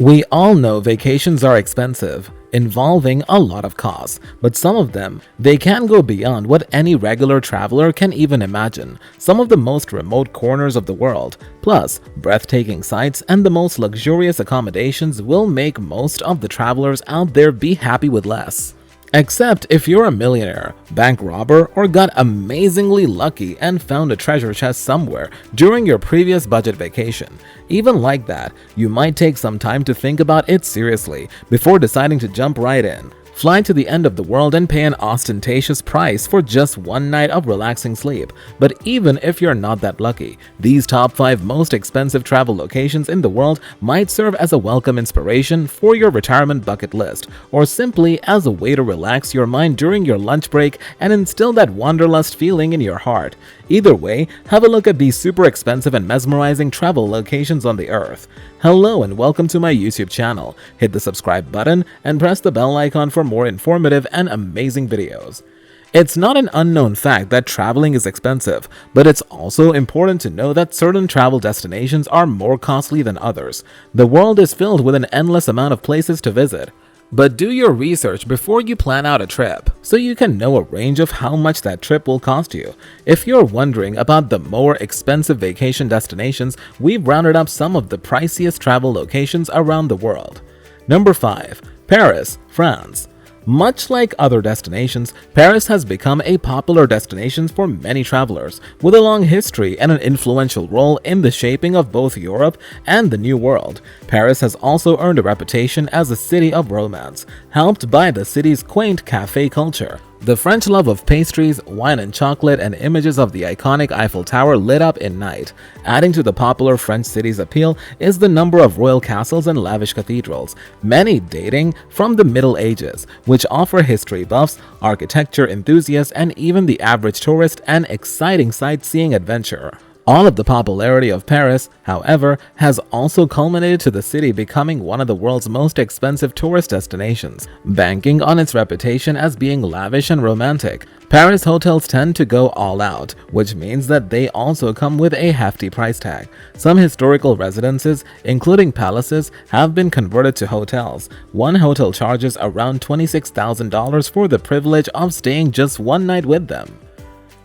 We all know vacations are expensive, involving a lot of costs, but some of them, they can go beyond what any regular traveler can even imagine. Some of the most remote corners of the world, plus breathtaking sights and the most luxurious accommodations will make most of the travelers out there be happy with less. Except if you're a millionaire, bank robber, or got amazingly lucky and found a treasure chest somewhere during your previous budget vacation. Even like that, you might take some time to think about it seriously before deciding to jump right in. Fly to the end of the world and pay an ostentatious price for just one night of relaxing sleep. But even if you're not that lucky, these top 5 most expensive travel locations in the world might serve as a welcome inspiration for your retirement bucket list, or simply as a way to relax your mind during your lunch break and instill that wanderlust feeling in your heart. Either way, have a look at these super expensive and mesmerizing travel locations on the earth. Hello and welcome to my YouTube channel. Hit the subscribe button and press the bell icon for more informative and amazing videos. It's not an unknown fact that traveling is expensive, but it's also important to know that certain travel destinations are more costly than others. The world is filled with an endless amount of places to visit. But do your research before you plan out a trip, so you can know a range of how much that trip will cost you. If you're wondering about the more expensive vacation destinations, we've rounded up some of the priciest travel locations around the world. Number 5. Paris, France. Much like other destinations, Paris has become a popular destination for many travelers, with a long history and an influential role in the shaping of both Europe and the New World. Paris has also earned a reputation as a city of romance, helped by the city's quaint café culture. The French love of pastries, wine and chocolate, and images of the iconic Eiffel Tower lit up in night. Adding to the popular French city's appeal is the number of royal castles and lavish cathedrals, many dating from the Middle Ages, which offer history buffs, architecture enthusiasts, and even the average tourist an exciting sightseeing adventure. All of the popularity of Paris, however, has also culminated to the city becoming one of the world's most expensive tourist destinations, banking on its reputation as being lavish and romantic. Paris hotels tend to go all out, which means that they also come with a hefty price tag. Some historical residences, including palaces, have been converted to hotels. One hotel charges around $26,000 for the privilege of staying just one night with them.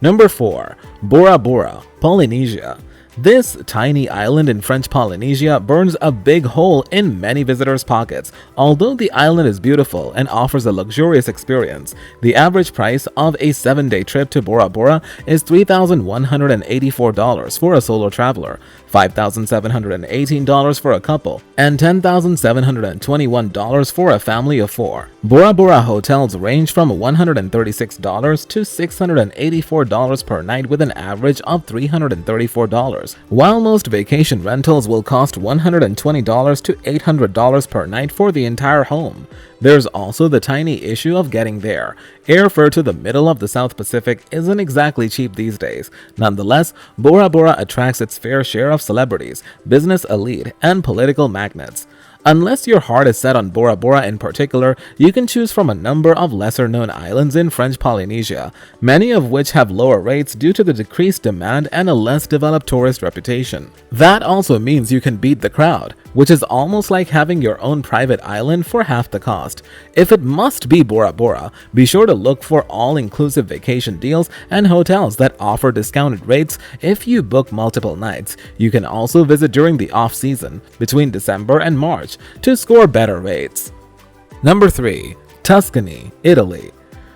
Number 4. BORA, Polynesia. This tiny island in French Polynesia burns a big hole in many visitors' pockets. Although the island is beautiful and offers a luxurious experience, the average price of a 7-day trip to BORA is $3,184 for a solo traveler, $5,718 for a couple, and $10,721 for a family of 4. BORA hotels range from $136 to $684 per night, with an average of $334. While most vacation rentals will cost $120 to $800 per night for the entire home, there's also the tiny issue of getting there. Airfare to the middle of the South Pacific isn't exactly cheap these days. Nonetheless, BORA attracts its fair share of celebrities, business elite, and political magnates. Unless your heart is set on BORA in particular, you can choose from a number of lesser-known islands in French Polynesia, many of which have lower rates due to the decreased demand and a less developed tourist reputation. That also means you can beat the crowd, which is almost like having your own private island for half the cost. If it must be BORA, be sure to look for all-inclusive vacation deals and hotels that offer discounted rates if you book multiple nights. You can also visit during the off-season, between December and March, to score better rates. Number 3. Tuscany, Italy.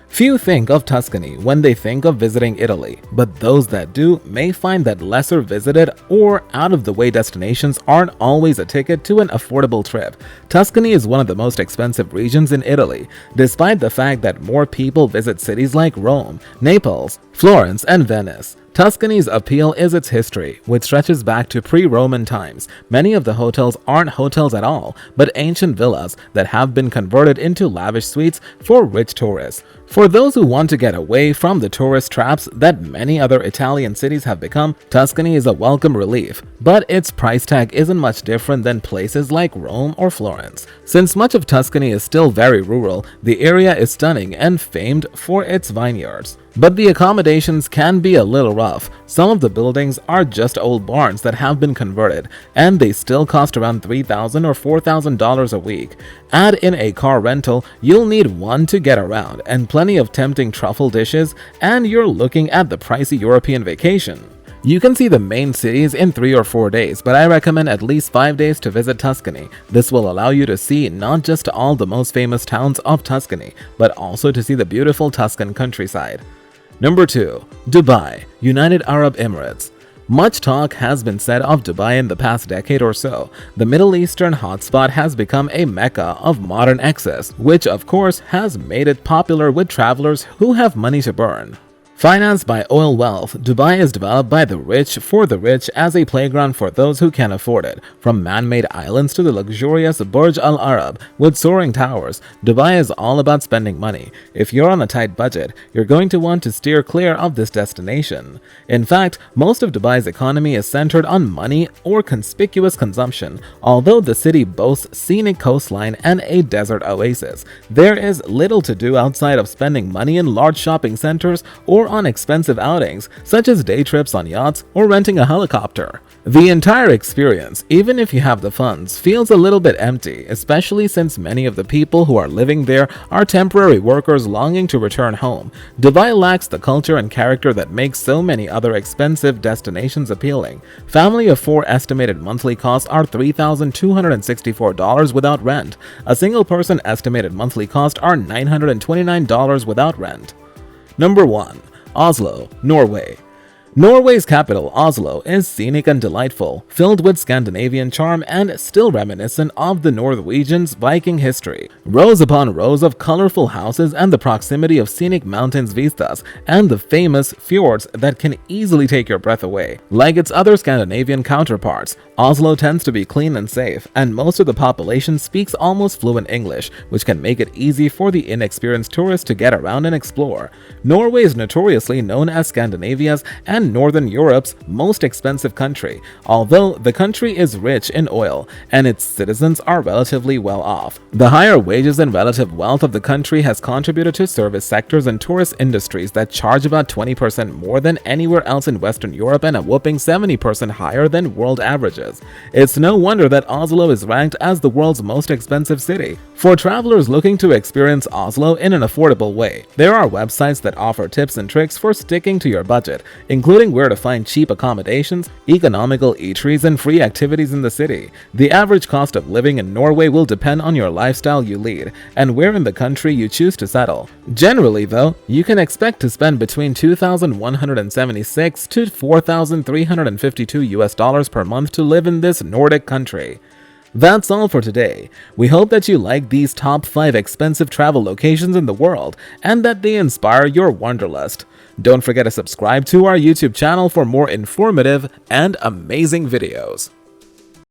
Few think of Tuscany when they think of visiting Italy, but those that do may find that lesser visited or out-of-the-way destinations aren't always a ticket to an affordable trip. Tuscany is one of the most expensive regions in Italy, despite the fact that more people visit cities like Rome, Naples, Florence, and Venice. Tuscany's appeal is its history, which stretches back to pre-Roman times. Many of the hotels aren't hotels at all, but ancient villas that have been converted into lavish suites for rich tourists. For those who want to get away from the tourist traps that many other Italian cities have become, Tuscany is a welcome relief, but its price tag isn't much different than places like Rome or Florence. Since much of Tuscany is still very rural, the area is stunning and famed for its vineyards. But the accommodations can be a little rough. Some of the buildings are just old barns that have been converted, and they still cost around $3,000 or $4,000 a week. Add in a car rental, you'll need one to get around, and plenty of tempting truffle dishes, and you're looking at the pricey European vacation. You can see the main cities in 3 or 4 days, but I recommend at least 5 days to visit Tuscany. This will allow you to see not just all the most famous towns of Tuscany, but also to see the beautiful Tuscan countryside. Number 2. Dubai, United Arab Emirates. Much talk has been said of Dubai in the past decade or so. The Middle Eastern hotspot has become a mecca of modern excess, which of course has made it popular with travelers who have money to burn. Financed by oil wealth, Dubai is developed by the rich for the rich as a playground for those who can afford it. From man-made islands to the luxurious Burj Al Arab with soaring towers, Dubai is all about spending money. If you're on a tight budget, you're going to want to steer clear of this destination. In fact, most of Dubai's economy is centered on money or conspicuous consumption. Although the city boasts scenic coastline and a desert oasis, there is little to do outside of spending money in large shopping centers or on expensive outings, such as day trips on yachts or renting a helicopter. The entire experience, even if you have the funds, feels a little bit empty, especially since many of the people who are living there are temporary workers longing to return home. Dubai lacks the culture and character that makes so many other expensive destinations appealing. Family of 4 estimated monthly costs are $3,264 without rent. A single person estimated monthly costs are $929 without rent. Number 1. Oslo, Norway. Norway's capital, Oslo, is scenic and delightful, filled with Scandinavian charm and still reminiscent of the Norwegians' Viking history. Rows upon rows of colorful houses and the proximity of scenic mountains vistas and the famous fjords that can easily take your breath away. Like its other Scandinavian counterparts, Oslo tends to be clean and safe, and most of the population speaks almost fluent English, which can make it easy for the inexperienced tourist to get around and explore. Norway is notoriously known as Scandinavia's and Northern Europe's most expensive country, although the country is rich in oil and its citizens are relatively well off. The higher wages and relative wealth of the country has contributed to service sectors and tourist industries that charge about 20% more than anywhere else in Western Europe and a whopping 70% higher than world averages. It's no wonder that Oslo is ranked as the world's most expensive city. For travelers looking to experience Oslo in an affordable way, there are websites that offer tips and tricks for sticking to your budget, including where to find cheap accommodations, economical eateries, and free activities in the city. The average cost of living in Norway will depend on your lifestyle you lead and where in the country you choose to settle. Generally, though, you can expect to spend between $2,176 to $4,352 per month to live in this Nordic country. That's all for today. We hope that you like these top 5 expensive travel locations in the world and that they inspire your wanderlust. Don't forget to subscribe to our YouTube channel for more informative and amazing videos.